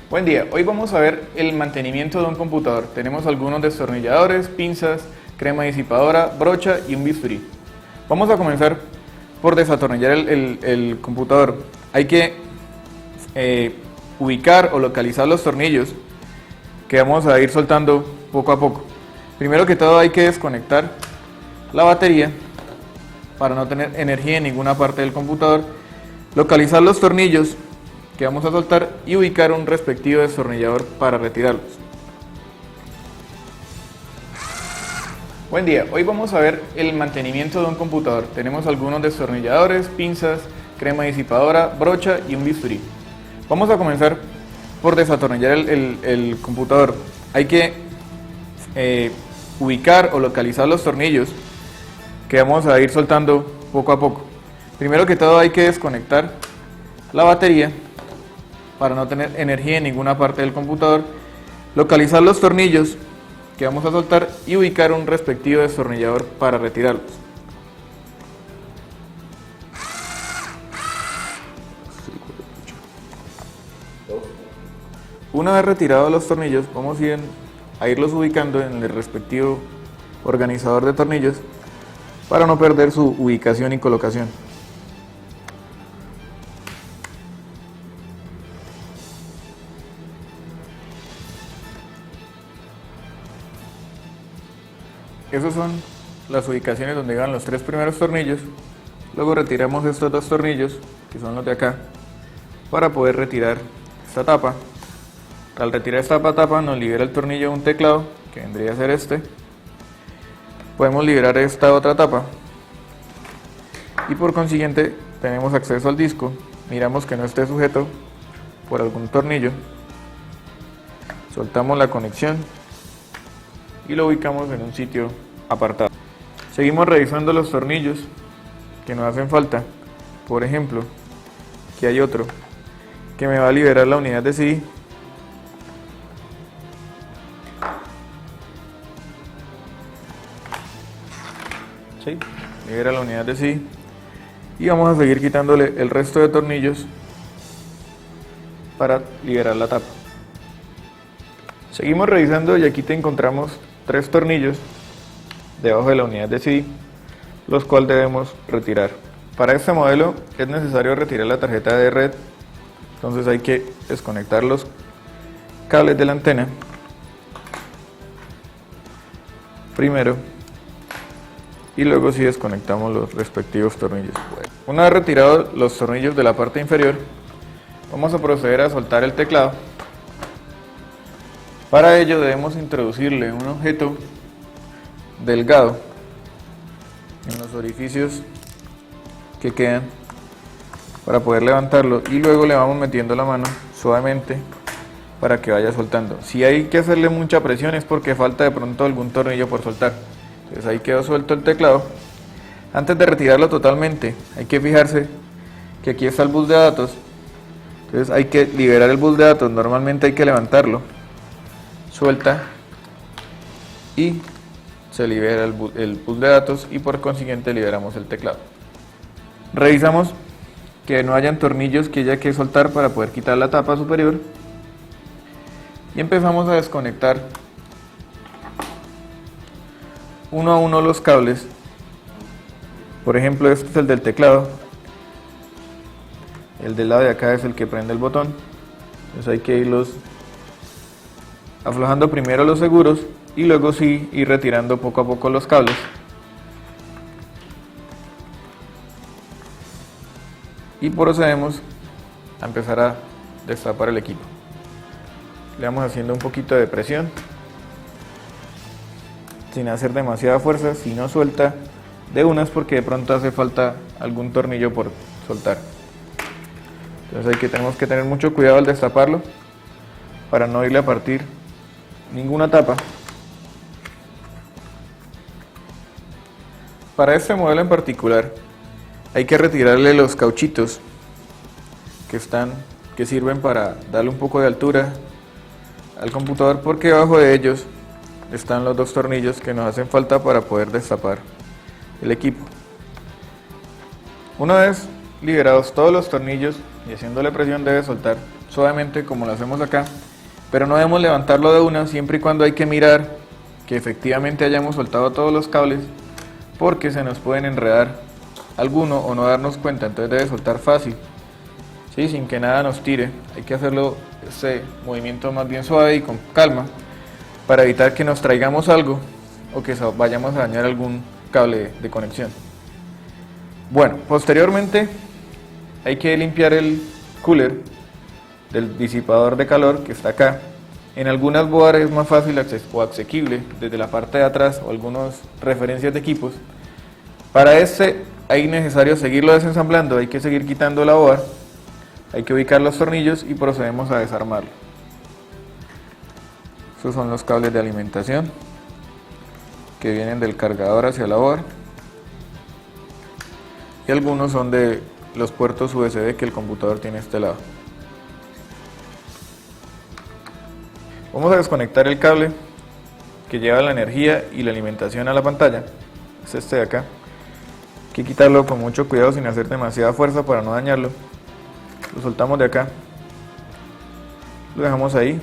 Buen día, hoy vamos a ver el mantenimiento de un computador. Tenemos algunos destornilladores, pinzas, crema disipadora, brocha y un bisturí. Vamos a comenzar por desatornillar el computador. Hay que ubicar o localizar los tornillos que vamos a ir soltando poco a poco. Primero que todo hay que desconectar la batería para no tener energía en ninguna parte del computador, localizar los tornillos que vamos a soltar y ubicar un respectivo destornillador para retirarlos. Buen día, hoy vamos a ver el mantenimiento de un computador. Tenemos algunos destornilladores, pinzas, crema disipadora, brocha y un bisturí. Vamos a comenzar por desatornillar el computador. Hay que ubicar o localizar los tornillos que vamos a ir soltando poco a poco. Primero que todo hay que desconectar la batería para no tener energía en ninguna parte del computador, localizar los tornillos que vamos a soltar y ubicar un respectivo destornillador para retirarlos. Una vez retirados los tornillos, vamos a irlos ubicando en el respectivo organizador de tornillos para no perder su ubicación y colocación. Esas son las ubicaciones donde van los tres primeros tornillos. Luego retiramos estos dos tornillos, que son los de acá, para poder retirar esta tapa. Al retirar esta tapa nos libera el tornillo de un teclado, que vendría a ser este. Podemos liberar esta otra tapa y por consiguiente tenemos acceso al disco. Miramos que no esté sujeto por algún tornillo. Soltamos la conexión y lo ubicamos en un sitio apartado. Seguimos revisando los tornillos que nos hacen falta. Por ejemplo, aquí hay otro que me va a liberar la unidad de CD. ¿Sí? Libera la unidad de CD. Y vamos a seguir quitándole el resto de tornillos para liberar la tapa. Seguimos revisando y aquí te encontramos tres tornillos debajo de la unidad de CD, los cuales debemos retirar. Para este modelo es necesario retirar la tarjeta de red, entonces hay que desconectar los cables de la antena primero y luego sí desconectamos los respectivos tornillos. Una vez retirados los tornillos de la parte inferior, vamos a proceder a soltar el teclado. Para ello debemos introducirle un objeto delgado en los orificios que quedan para poder levantarlo y luego le vamos metiendo la mano suavemente para que vaya soltando. Si hay que hacerle mucha presión es porque falta de pronto algún tornillo por soltar. Entonces ahí quedó suelto el teclado. Antes de retirarlo totalmente hay que fijarse que aquí está el bus de datos. Entonces hay que liberar el bus de datos, normalmente hay que levantarlo. Suelta y se libera el bus de datos y por consiguiente liberamos el teclado. Revisamos que no hayan tornillos que haya que soltar para poder quitar la tapa superior y empezamos a desconectar uno a uno los cables. Por ejemplo, este es el del teclado, el del lado de acá es el que prende el botón, entonces hay que irlos aflojando primero los seguros y luego sí ir retirando poco a poco los cables. Y procedemos a empezar a destapar el equipo. Le vamos haciendo un poquito de presión, sin hacer demasiada fuerza. Si no suelta de unas porque de pronto hace falta algún tornillo por soltar. Entonces tenemos que tener mucho cuidado al destaparlo para no irle a partir ninguna tapa. Para este modelo en particular hay que retirarle los cauchitos que sirven para darle un poco de altura al computador, porque debajo de ellos están los dos tornillos que nos hacen falta para poder destapar el equipo. Una vez liberados todos los tornillos y haciéndole presión debe soltar suavemente como lo hacemos acá, pero no debemos levantarlo de una, siempre y cuando hay que mirar que efectivamente hayamos soltado todos los cables, porque se nos pueden enredar alguno o no darnos cuenta, entonces debe soltar fácil, ¿sí? Sin que nada nos tire. Hay que hacerlo este movimiento más bien suave y con calma para evitar que nos traigamos algo o que vayamos a dañar algún cable de conexión. Bueno, posteriormente hay que limpiar el cooler del disipador de calor que está acá. En algunas boards es más fácil o asequible desde la parte de atrás o algunas referencias de equipos. Para este hay necesario seguirlo desensamblando, hay que seguir quitando la board, hay que ubicar los tornillos y procedemos a desarmarlo. Estos son los cables de alimentación que vienen del cargador hacia la board y algunos son de los puertos USB que el computador tiene a este lado. Vamos a desconectar el cable que lleva la energía y la alimentación a la pantalla, es este de acá. Hay que quitarlo con mucho cuidado sin hacer demasiada fuerza para no dañarlo. Lo soltamos de acá, lo dejamos ahí.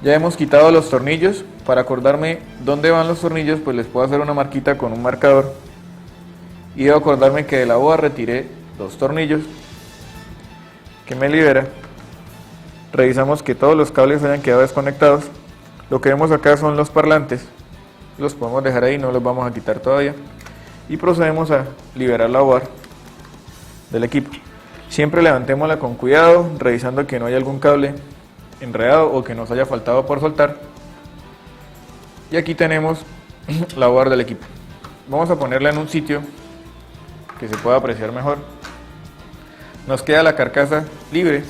Ya hemos quitado los tornillos. Para acordarme dónde van los tornillos, pues les puedo hacer una marquita con un marcador. Y debo acordarme que de la boa retiré 2 tornillos que me libera. Revisamos que todos los cables hayan quedado desconectados. Lo que vemos acá son los parlantes, los podemos dejar ahí, no los vamos a quitar todavía. Y procedemos a liberar la board del equipo. Siempre levantémosla con cuidado, revisando que no haya algún cable enredado o que nos haya faltado por soltar. Y aquí tenemos la board del equipo. Vamos a ponerla en un sitio que se pueda apreciar mejor. Nos queda la carcasa libre,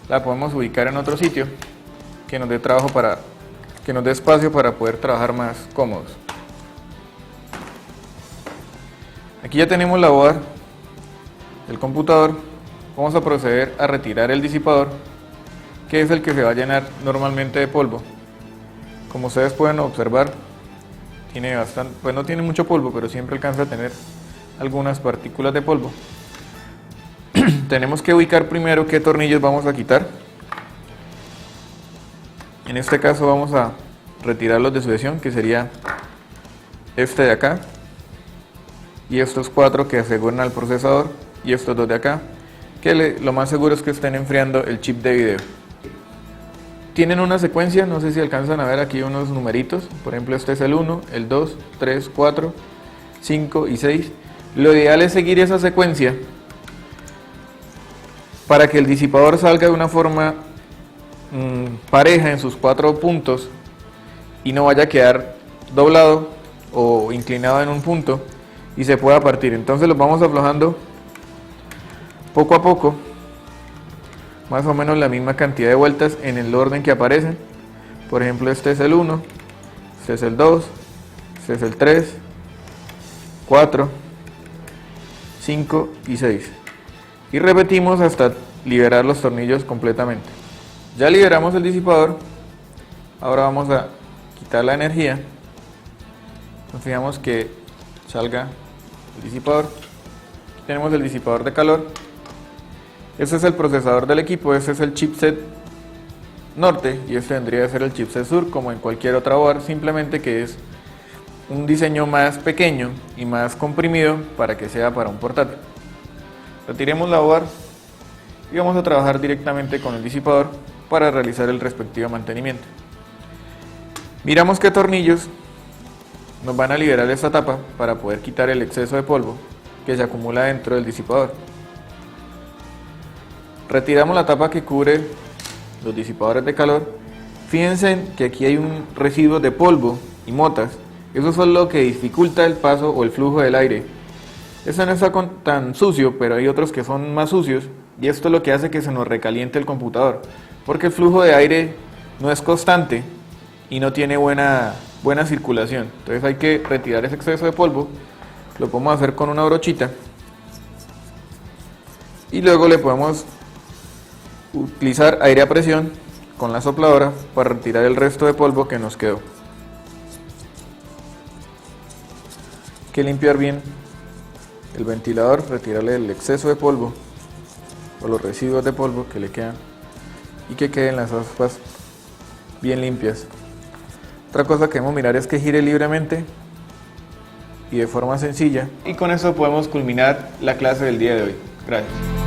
la podemos ubicar en otro sitio que nos dé espacio para poder trabajar más cómodos. Aquí ya tenemos la board del computador. Vamos a proceder a retirar el disipador, que es el que se va a llenar normalmente de polvo. Como ustedes pueden observar, tiene bastante, pues no tiene mucho polvo, pero siempre alcanza a tener algunas partículas de polvo. Tenemos que ubicar primero qué tornillos vamos a quitar. En este caso vamos a retirarlos de sucesión, que sería este de acá y estos 4 que aseguran al procesador, y estos 2 de acá, que lo más seguro es que estén enfriando el chip de video. Tienen una secuencia, no sé si alcanzan a ver aquí unos numeritos, por ejemplo este es el 1, el 2, 3, 4, 5 y 6. Lo ideal es seguir esa secuencia para que el disipador salga de una forma pareja en sus 4 puntos y no vaya a quedar doblado o inclinado en un punto y se pueda partir. Entonces los vamos aflojando poco a poco, más o menos la misma cantidad de vueltas en el orden que aparecen. Por ejemplo este es el 1, este es el 2, este es el 3, 4, 5 y 6. Y repetimos hasta liberar los tornillos completamente. Ya liberamos el disipador. Ahora vamos a quitar la energía. Nos fijamos que salga el disipador. Aquí tenemos el disipador de calor. Este es el procesador del equipo. Este es el chipset norte y este vendría a ser el chipset sur, como en cualquier otra board, simplemente que es un diseño más pequeño y más comprimido para que sea para un portátil. Retiremos la board y vamos a trabajar directamente con el disipador para realizar el respectivo mantenimiento. Miramos qué tornillos nos van a liberar esta tapa para poder quitar el exceso de polvo que se acumula dentro del disipador. Retiramos la tapa que cubre los disipadores de calor. Fíjense que aquí hay un residuo de polvo y motas. Eso es lo que dificulta el paso o el flujo del aire. Este no está tan sucio, pero hay otros que son más sucios, y esto es lo que hace que se nos recaliente el computador, porque el flujo de aire no es constante y no tiene buena circulación. Entonces hay que retirar ese exceso de polvo. Lo podemos hacer con una brochita y luego le podemos utilizar aire a presión con la sopladora para retirar el resto de polvo que nos quedó. Hay que limpiar bien el ventilador, retirarle el exceso de polvo o los residuos de polvo que le quedan y que queden las aspas bien limpias. Otra cosa que debemos mirar es que gire libremente y de forma sencilla. Y con eso podemos culminar la clase del día de hoy. Gracias.